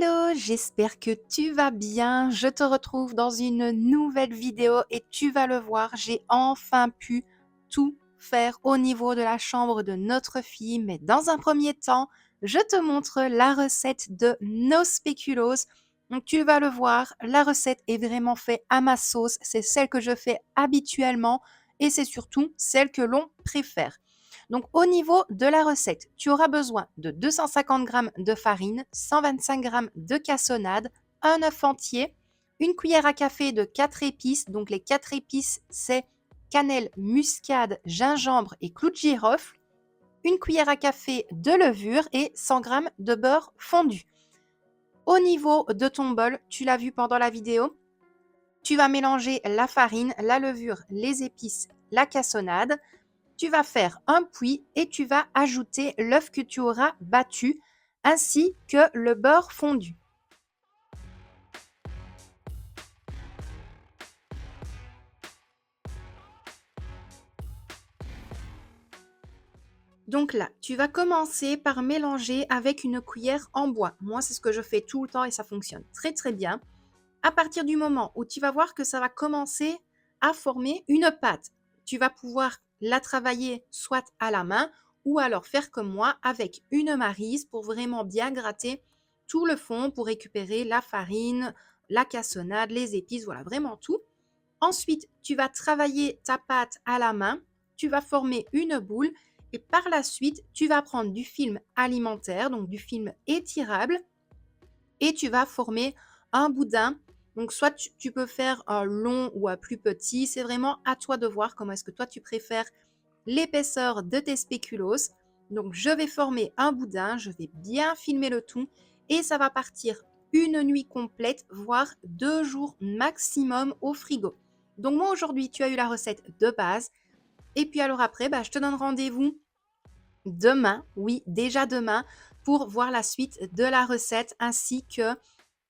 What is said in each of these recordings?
Hello, j'espère que tu vas bien. Je te retrouve dans une nouvelle vidéo et tu vas le voir, j'ai enfin pu tout faire au niveau de la chambre de notre fille. Mais dans un premier temps, je te montre la recette de nos spéculoos. Donc tu vas le voir, la recette est vraiment faite à ma sauce. C'est celle que je fais habituellement et c'est surtout celle que l'on préfère. Donc, au niveau de la recette, tu auras besoin de 250 g de farine, 125 g de cassonade, un œuf entier, une cuillère à café de 4 épices. Donc, les 4 épices, c'est cannelle, muscade, gingembre et clou de girofle, une cuillère à café de levure et 100 g de beurre fondu. Au niveau de ton bol, tu l'as vu pendant la vidéo, tu vas mélanger la farine, la levure, les épices, la cassonade. Tu vas faire un puits et tu vas ajouter l'œuf que tu auras battu ainsi que le beurre fondu. Donc là, tu vas commencer par mélanger avec une cuillère en bois. Moi, c'est ce que je fais tout le temps et ça fonctionne très très bien. À partir du moment où tu vas voir que ça va commencer à former une pâte, tu vas pouvoir la travailler soit à la main ou alors faire comme moi avec une maryse pour vraiment bien gratter tout le fond pour récupérer la farine, la cassonade, les épices, voilà, vraiment tout. Ensuite, tu vas travailler ta pâte à la main, tu vas former une boule et par la suite, tu vas prendre du film alimentaire, donc du film étirable, et tu vas former un boudin. Donc, soit tu peux faire un long ou un plus petit. C'est vraiment à toi de voir comment est-ce que toi, tu préfères l'épaisseur de tes spéculoos. Donc, je vais former un boudin. Je vais bien filmer le tout. Et ça va partir une nuit complète, voire 2 jours maximum au frigo. Donc, moi, aujourd'hui, tu as eu la recette de base. Et puis, alors après, je te donne rendez-vous demain. Oui, déjà demain pour voir la suite de la recette ainsi que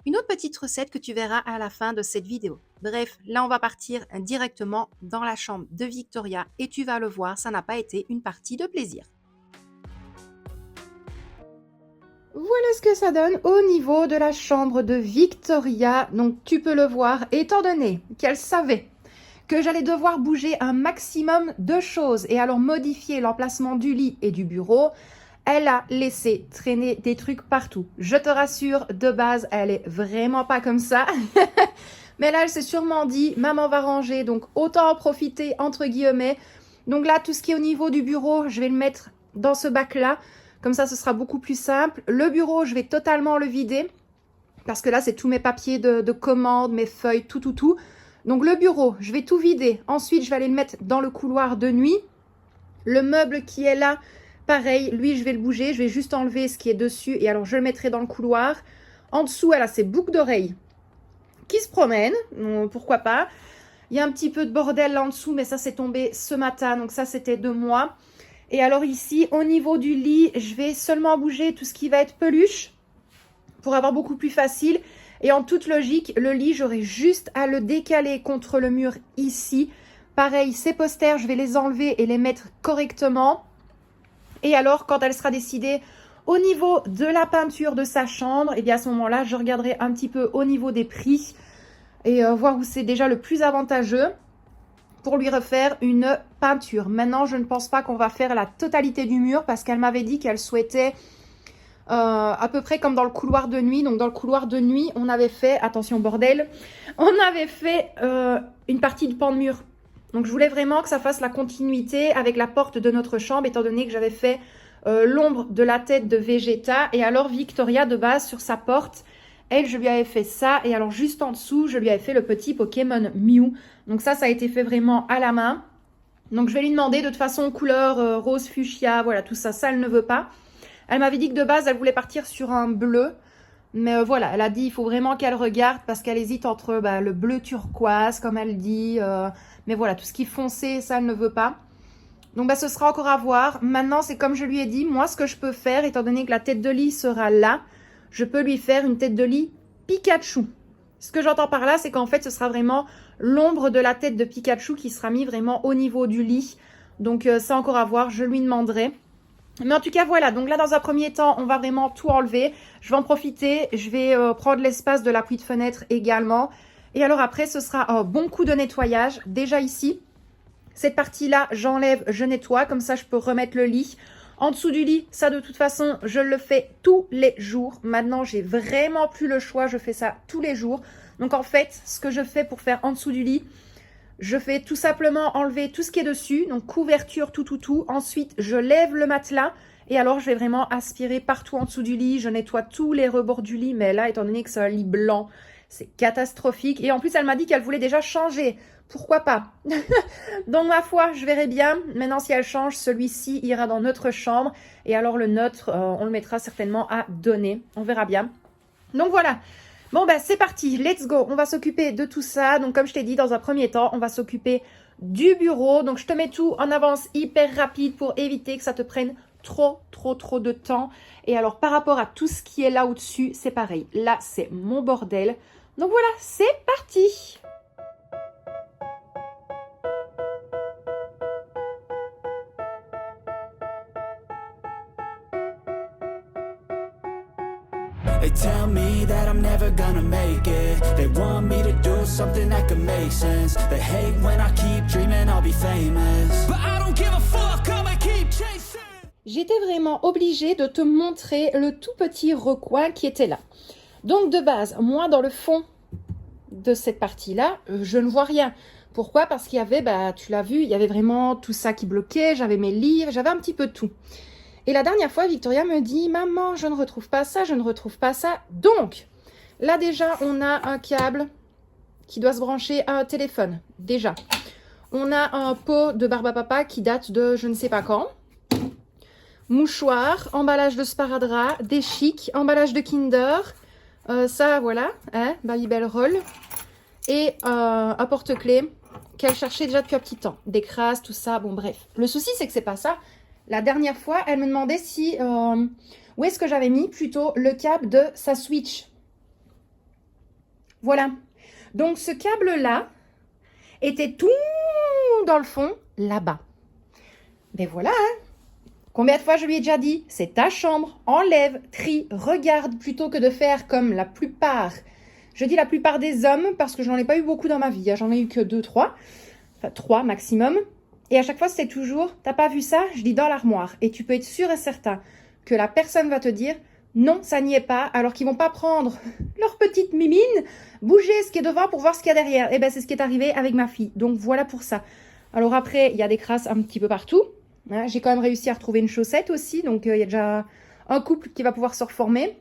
une autre petite recette que tu verras à la fin de cette vidéo. Bref, là on va partir directement dans la chambre de Victoria et tu vas le voir, ça n'a pas été une partie de plaisir. Voilà ce que ça donne au niveau de la chambre de Victoria. Donc tu peux le voir, étant donné qu'elle savait que j'allais devoir bouger un maximum de choses et alors modifier l'emplacement du lit et du bureau, elle a laissé traîner des trucs partout. Je te rassure, de base, elle est vraiment pas comme ça. Mais là, elle s'est sûrement dit, maman va ranger, donc autant en profiter, entre guillemets. Donc là, tout ce qui est au niveau du bureau, je vais le mettre dans ce bac-là. Comme ça, ce sera beaucoup plus simple. Le bureau, je vais totalement le vider. Parce que là, c'est tous mes papiers de commande, mes feuilles, tout. Donc le bureau, je vais tout vider. Ensuite, je vais aller le mettre dans le couloir de nuit. Le meuble qui est là, pareil, lui, je vais le bouger. Je vais juste enlever ce qui est dessus. Et alors, je le mettrai dans le couloir. En dessous, elle a ses boucles d'oreilles qui se promènent. Pourquoi pas. Il y a un petit peu de bordel là en dessous, mais ça, c'est tombé ce matin. Donc ça, c'était de moi. Et alors ici, au niveau du lit, je vais seulement bouger tout ce qui va être peluche pour avoir beaucoup plus facile. Et en toute logique, le lit, j'aurai juste à le décaler contre le mur ici. Pareil, ces posters, je vais les enlever et les mettre correctement. Et alors, quand elle sera décidée au niveau de la peinture de sa chambre, et bien à ce moment-là, je regarderai un petit peu au niveau des prix et voir où c'est déjà le plus avantageux pour lui refaire une peinture. Maintenant, je ne pense pas qu'on va faire la totalité du mur parce qu'elle m'avait dit qu'elle souhaitait à peu près comme dans le couloir de nuit. Donc dans le couloir de nuit, on avait fait, attention bordel, on avait fait une partie du pan de mur. Donc je voulais vraiment que ça fasse la continuité avec la porte de notre chambre, étant donné que j'avais fait l'ombre de la tête de Vegeta. Et alors Victoria, de base, sur sa porte, elle, je lui avais fait ça. Et alors juste en dessous, je lui avais fait le petit Pokémon Mew. Donc ça a été fait vraiment à la main. Donc je vais lui demander de toute façon couleur rose fuchsia, voilà, tout ça, ça elle ne veut pas. Elle m'avait dit que de base, elle voulait partir sur un bleu. Mais voilà, elle a dit il faut vraiment qu'elle regarde parce qu'elle hésite entre le bleu turquoise, comme elle dit. Mais voilà, tout ce qui est foncé, ça, elle ne veut pas. Donc ce sera encore à voir. Maintenant, c'est comme je lui ai dit, moi, ce que je peux faire, étant donné que la tête de lit sera là, je peux lui faire une tête de lit Pikachu. Ce que j'entends par là, c'est qu'en fait, ce sera vraiment l'ombre de la tête de Pikachu qui sera mis vraiment au niveau du lit. Donc ça, encore à voir, je lui demanderai. Mais en tout cas, voilà. Donc là, dans un premier temps, on va vraiment tout enlever. Je vais en profiter. Je vais prendre l'espace de l'appui de fenêtre également. Et alors après, ce sera un bon coup de nettoyage. Déjà ici, cette partie-là, j'enlève, je nettoie. Comme ça, je peux remettre le lit. En dessous du lit, ça de toute façon, je le fais tous les jours. Maintenant, j'ai vraiment plus le choix. Je fais ça tous les jours. Donc en fait, ce que je fais pour faire en dessous du lit, je fais tout simplement enlever tout ce qui est dessus, donc couverture, tout. Ensuite, je lève le matelas et alors je vais vraiment aspirer partout en dessous du lit. Je nettoie tous les rebords du lit, mais là, étant donné que c'est un lit blanc, c'est catastrophique. Et en plus, elle m'a dit qu'elle voulait déjà changer. Pourquoi pas? Donc, ma foi, je verrai bien. Maintenant, si elle change, celui-ci ira dans notre chambre. Et alors, le nôtre, on le mettra certainement à donner. On verra bien. Donc, voilà. Bon, ben, c'est parti. Let's go. On va s'occuper de tout ça. Donc, comme je t'ai dit, dans un premier temps, on va s'occuper du bureau. Donc, je te mets tout en avance hyper rapide pour éviter que ça te prenne trop de temps. Et alors, par rapport à tout ce qui est là au-dessus, c'est pareil. Là, c'est mon bordel. Donc, voilà, c'est parti. They tell me that I'm never gonna make it. They want me to do something that could make sense. They hate when I keep dreaming I'll be famous. But I don't give a fuck, I'ma keep chasing. J'étais vraiment obligée de te montrer le tout petit recoin qui était là. Donc de base, moi dans le fond de cette partie-là, je ne vois rien. Pourquoi? Parce qu'il y avait, tu l'as vu, il y avait vraiment tout ça qui bloquait, j'avais mes livres, j'avais un petit peu de tout. Et la dernière fois, Victoria me dit « Maman, je ne retrouve pas ça, je ne retrouve pas ça. » Donc, là déjà, on a un câble qui doit se brancher à un téléphone. Déjà. On a un pot de barbe à papa qui date de je ne sais pas quand. Mouchoir, emballage de sparadrap, des chics, emballage de Kinder. Ça, voilà, hein, Babybel Roll. Et un porte-clés qu'elle cherchait déjà depuis un petit temps. Des crasses, tout ça, bon bref. Le souci, c'est que c'est pas ça. La dernière fois, elle me demandait si où est-ce que j'avais mis plutôt le câble de sa Switch. Voilà. Donc, ce câble-là était tout dans le fond, là-bas. Mais voilà, hein. Combien de fois je lui ai déjà dit, c'est ta chambre, enlève, trie, regarde, plutôt que de faire comme la plupart. Je dis la plupart des hommes, parce que je n'en ai pas eu beaucoup dans ma vie. J'en ai eu que 2, 3. Enfin, 3 maximum. Et à chaque fois, c'est toujours, t'as pas vu ça? Je dis dans l'armoire. Et tu peux être sûr et certain que la personne va te dire, non, ça n'y est pas, alors qu'ils vont pas prendre leur petite mimine, bouger ce qui est devant pour voir ce qu'il y a derrière. Et bien, c'est ce qui est arrivé avec ma fille. Donc, voilà pour ça. Alors après, il y a des crasses un petit peu partout. Hein, j'ai quand même réussi à retrouver une chaussette aussi. Donc, il y a déjà un couple qui va pouvoir se reformer.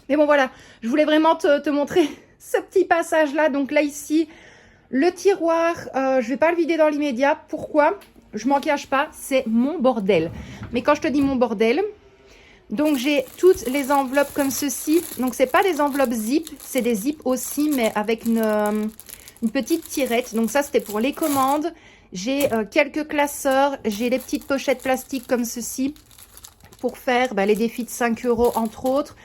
Mais bon, voilà. Je voulais vraiment te montrer ce petit passage-là. Donc là, ici... Le tiroir, je vais pas le vider dans l'immédiat. Pourquoi? Je m'en cache pas, c'est mon bordel. Mais quand je te dis mon bordel, donc j'ai toutes les enveloppes comme ceci. Donc c'est pas des enveloppes zip, c'est des zip aussi, mais avec une petite tirette. Donc ça c'était pour les commandes. J'ai quelques classeurs, j'ai les petites pochettes plastiques comme ceci pour faire les défis de 5 € entre autres.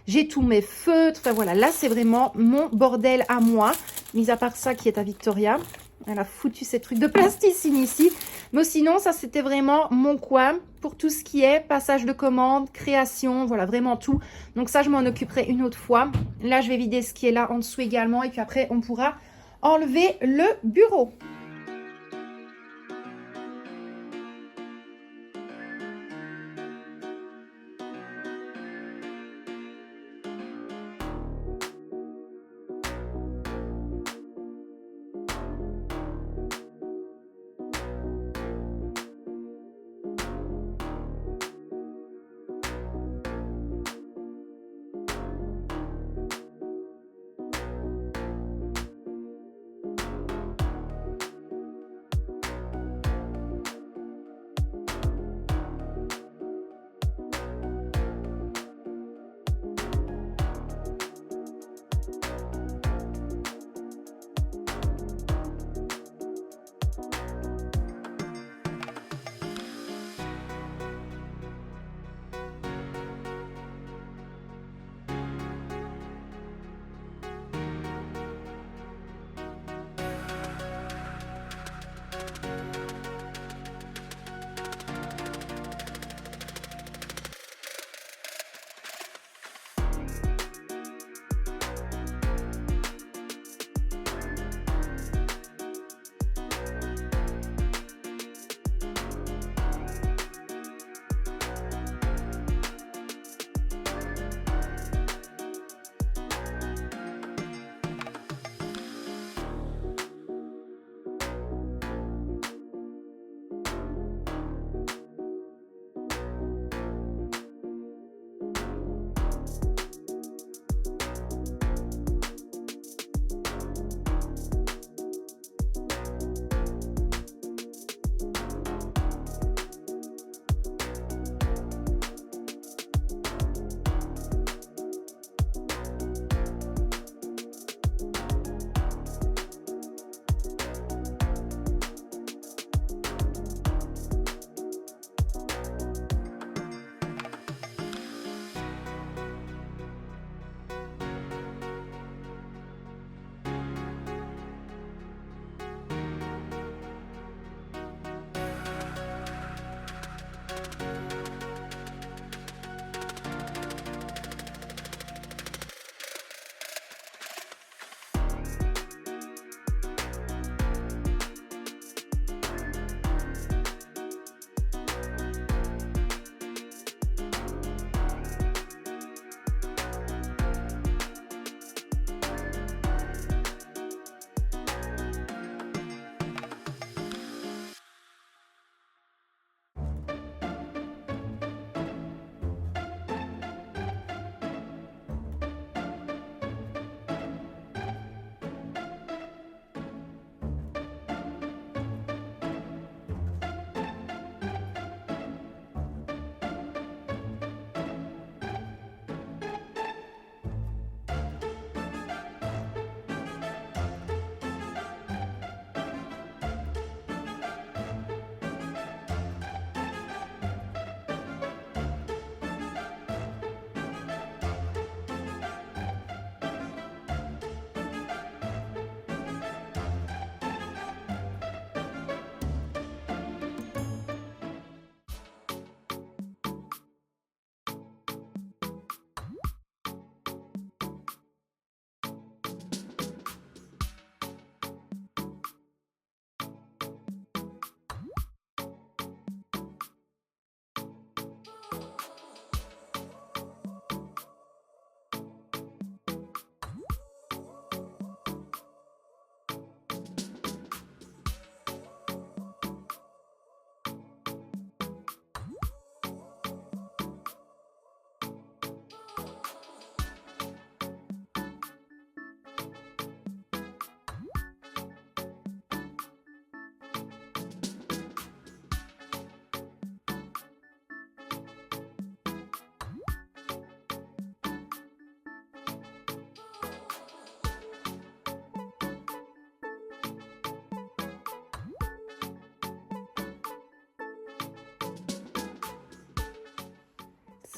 J'ai tous mes feutres. Enfin voilà, là c'est vraiment mon bordel à moi. Mis à part ça qui est à Victoria. Elle a foutu ces trucs de plasticine ici. Mais sinon, ça c'était vraiment mon coin pour tout ce qui est passage de commande, création, voilà, vraiment tout. Donc ça, je m'en occuperai une autre fois. Là, je vais vider ce qui est là en dessous également. Et puis après, on pourra enlever le bureau.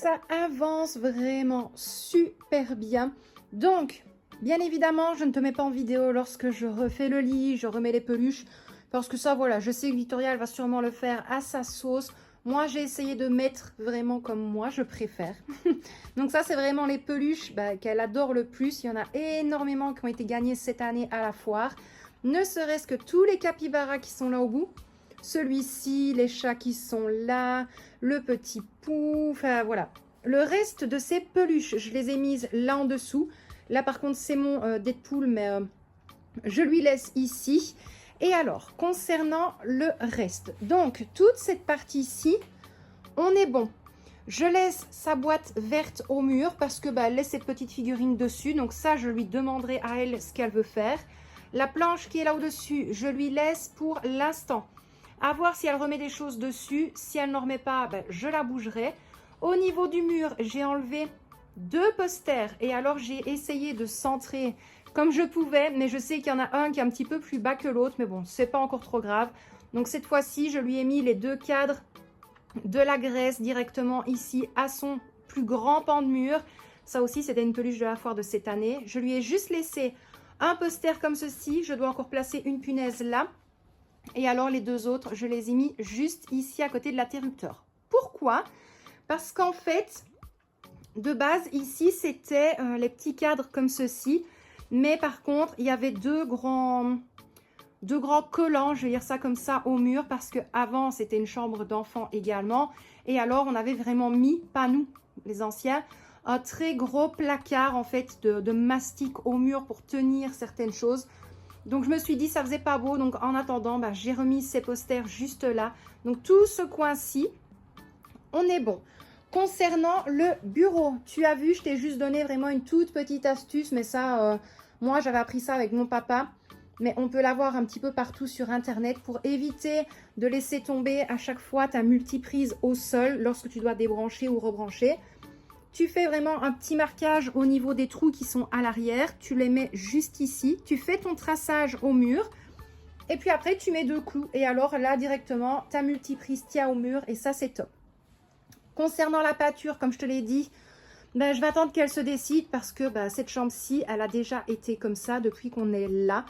Ça avance vraiment super bien. Donc, bien évidemment, je ne te mets pas en vidéo lorsque je refais le lit, je remets les peluches. Parce que ça, voilà, je sais que Victoria, elle va sûrement le faire à sa sauce. Moi, j'ai essayé de mettre vraiment comme moi, je préfère. Donc ça, c'est vraiment les peluches qu'elle adore le plus. Il y en a énormément qui ont été gagnées cette année à la foire. Ne serait-ce que tous les capybaras qui sont là au bout. Celui-ci, les chats qui sont là, le petit pou, enfin voilà. Le reste de ces peluches, je les ai mises là en dessous. Là, par contre, c'est mon Deadpool, mais je lui laisse ici. Et alors, concernant le reste, donc toute cette partie-ci, on est bon. Je laisse sa boîte verte au mur parce que elle laisse cette petite figurine dessus. Donc ça, je lui demanderai à elle ce qu'elle veut faire. La planche qui est là au-dessus, je lui laisse pour l'instant. À voir si elle remet des choses dessus. Si elle n'en remet pas, je la bougerai. Au niveau du mur, j'ai enlevé 2 posters. Et alors, j'ai essayé de centrer comme je pouvais. Mais je sais qu'il y en a un qui est un petit peu plus bas que l'autre. Mais bon, c'est pas encore trop grave. Donc, cette fois-ci, je lui ai mis les 2 cadres de la graisse directement ici à son plus grand pan de mur. Ça aussi, c'était une peluche de la foire de cette année. Je lui ai juste laissé un poster comme ceci. Je dois encore placer une punaise là. Et alors les 2 autres, je les ai mis juste ici à côté de l'interrupteur. Pourquoi? Parce qu'en fait, de base, ici, c'était les petits cadres comme ceci. Mais par contre, il y avait deux grands collants, je vais dire ça comme ça, au mur. Parce qu'avant, c'était une chambre d'enfant également. Et alors, on avait vraiment mis, pas nous, les anciens, un très gros placard en fait de mastic au mur pour tenir certaines choses. Donc, je me suis dit, ça faisait pas beau. Donc, en attendant, j'ai remis ces posters juste là. Donc, tout ce coin-ci, on est bon. Concernant le bureau, tu as vu, je t'ai juste donné vraiment une toute petite astuce. Mais ça, moi, j'avais appris ça avec mon papa. Mais on peut l'avoir un petit peu partout sur Internet pour éviter de laisser tomber à chaque fois ta multiprise au sol lorsque tu dois débrancher ou rebrancher. Tu fais vraiment un petit marquage au niveau des trous qui sont à l'arrière. Tu les mets juste ici. Tu fais ton traçage au mur. Et puis après, tu mets 2 clous. Et alors là, directement, ta multiprise tient au mur. Et ça, c'est top. Concernant la pâture, comme je te l'ai dit, je vais attendre qu'elle se décide. Parce que cette chambre-ci, elle a déjà été comme ça depuis qu'on est là.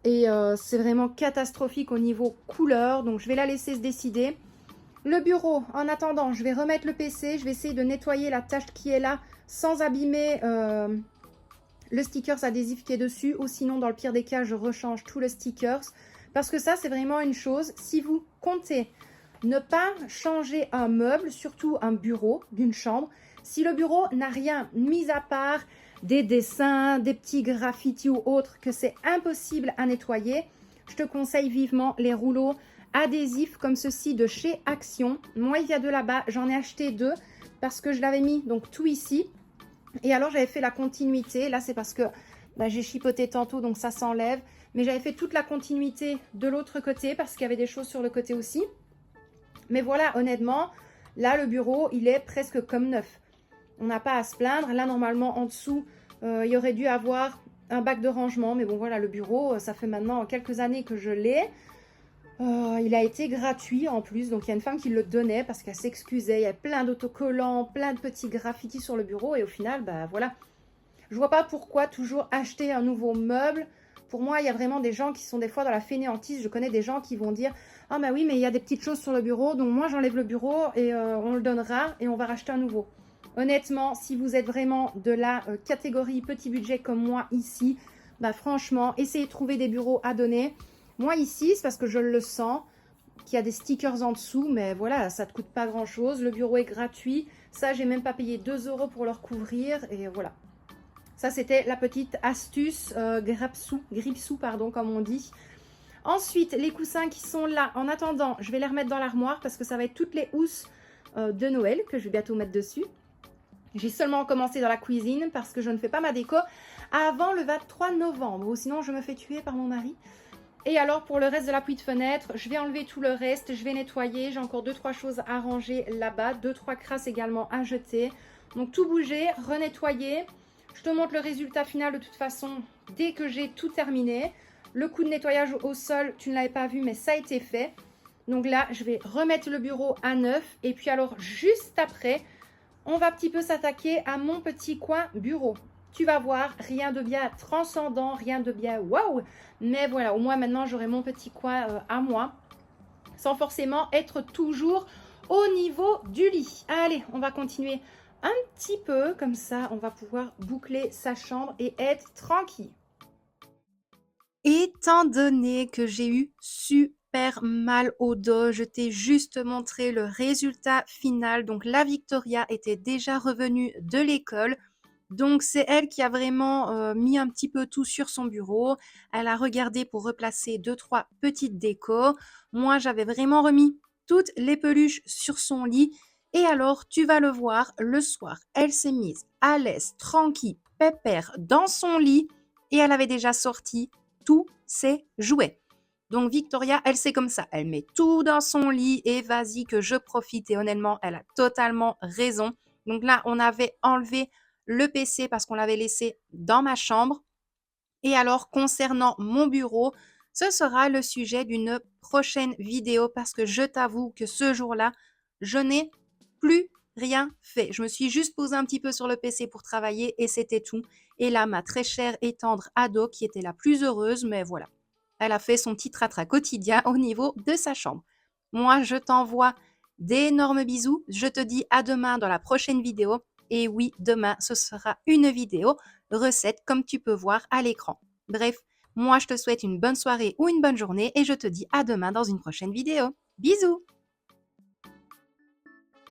Et c'est vraiment catastrophique au niveau couleur. Donc, je vais la laisser se décider. Le bureau, en attendant, je vais remettre le PC. Je vais essayer de nettoyer la tache qui est là sans abîmer le stickers adhésif qui est dessus. Ou sinon, dans le pire des cas, je rechange tout le stickers. Parce que ça, c'est vraiment une chose. Si vous comptez ne pas changer un meuble, surtout un bureau d'une chambre, si le bureau n'a rien, mis à part des dessins, des petits graffitis ou autres, que c'est impossible à nettoyer, je te conseille vivement les rouleaux adhésifs comme ceci de chez Action. Moi, il y a de là-bas, j'en ai acheté 2 parce que je l'avais mis donc tout ici. Et alors, j'avais fait la continuité. Là, c'est parce que j'ai chipoté tantôt, donc ça s'enlève. Mais j'avais fait toute la continuité de l'autre côté parce qu'il y avait des choses sur le côté aussi. Mais voilà, honnêtement, là, le bureau, il est presque comme neuf. On n'a pas à se plaindre. Là, normalement, en dessous, il y aurait dû avoir un bac de rangement. Mais bon, voilà, le bureau, ça fait maintenant quelques années que je l'ai. Il a été gratuit en plus. Donc, il y a une femme qui le donnait parce qu'elle s'excusait. Il y a plein d'autocollants, plein de petits graffitis sur le bureau. Et au final, voilà. Je vois pas pourquoi toujours acheter un nouveau meuble. Pour moi, il y a vraiment des gens qui sont des fois dans la fainéantise. Je connais des gens qui vont dire « Ah, oui, mais il y a des petites choses sur le bureau. Donc, moi, j'enlève le bureau et on le donnera et on va racheter un nouveau. » Honnêtement, si vous êtes vraiment de la catégorie petit budget comme moi ici, franchement, essayez de trouver des bureaux à donner. Moi ici, c'est parce que je le sens, qu'il y a des stickers en dessous, mais voilà, ça ne te coûte pas grand-chose. Le bureau est gratuit. Ça, j'ai même pas payé 2 € pour le recouvrir et voilà. Ça, c'était la petite astuce gripsou, pardon, comme on dit. Ensuite, les coussins qui sont là, en attendant, je vais les remettre dans l'armoire parce que ça va être toutes les housses de Noël que je vais bientôt mettre dessus. J'ai seulement commencé dans la cuisine parce que je ne fais pas ma déco avant le 23 novembre. Ou sinon, je me fais tuer par mon mari. Et alors, pour le reste de l'appui de fenêtre, je vais enlever tout le reste. Je vais nettoyer. J'ai encore 2-3 choses à ranger là-bas. 2-3 crasses également à jeter. Donc, tout bouger, renettoyer. Je te montre le résultat final de toute façon dès que j'ai tout terminé. Le coup de nettoyage au sol, tu ne l'avais pas vu, mais ça a été fait. Donc là, je vais remettre le bureau à neuf. Et puis alors, juste après, on va un petit peu s'attaquer à mon petit coin bureau. Tu vas voir, rien de bien transcendant, rien de bien waouh. Mais voilà, au moins maintenant, j'aurai mon petit coin à moi. Sans forcément être toujours au niveau du lit. Allez, on va continuer un petit peu. Comme ça, on va pouvoir boucler sa chambre et être tranquille. Étant donné que j'ai eu super mal au dos, je t'ai juste montré le résultat final. Donc la Victoria était déjà revenue de l'école. Donc c'est elle qui a vraiment mis un petit peu tout sur son bureau. Elle a regardé pour replacer 2-3 petites décos. Moi, j'avais vraiment remis toutes les peluches sur son lit. Et alors, tu vas le voir, le soir, elle s'est mise à l'aise, tranquille, pépère dans son lit. Et elle avait déjà sorti tous ses jouets. Donc Victoria, elle c'est comme ça, elle met tout dans son lit et vas-y que je profite. Et honnêtement, elle a totalement raison. Donc là, on avait enlevé le PC parce qu'on l'avait laissé dans ma chambre. Et alors, concernant mon bureau, ce sera le sujet d'une prochaine vidéo parce que je t'avoue que ce jour-là, je n'ai plus rien fait. Je me suis juste posée un petit peu sur le PC pour travailler et c'était tout. Et là, ma très chère et tendre ado qui était la plus heureuse, mais voilà, elle a fait son petit tratra quotidien au niveau de sa chambre. Moi, je t'envoie d'énormes bisous. Je te dis à demain dans la prochaine vidéo. Et oui, demain, ce sera une vidéo recette comme tu peux voir à l'écran. Bref, moi, je te souhaite une bonne soirée ou une bonne journée et je te dis à demain dans une prochaine vidéo. Bisous!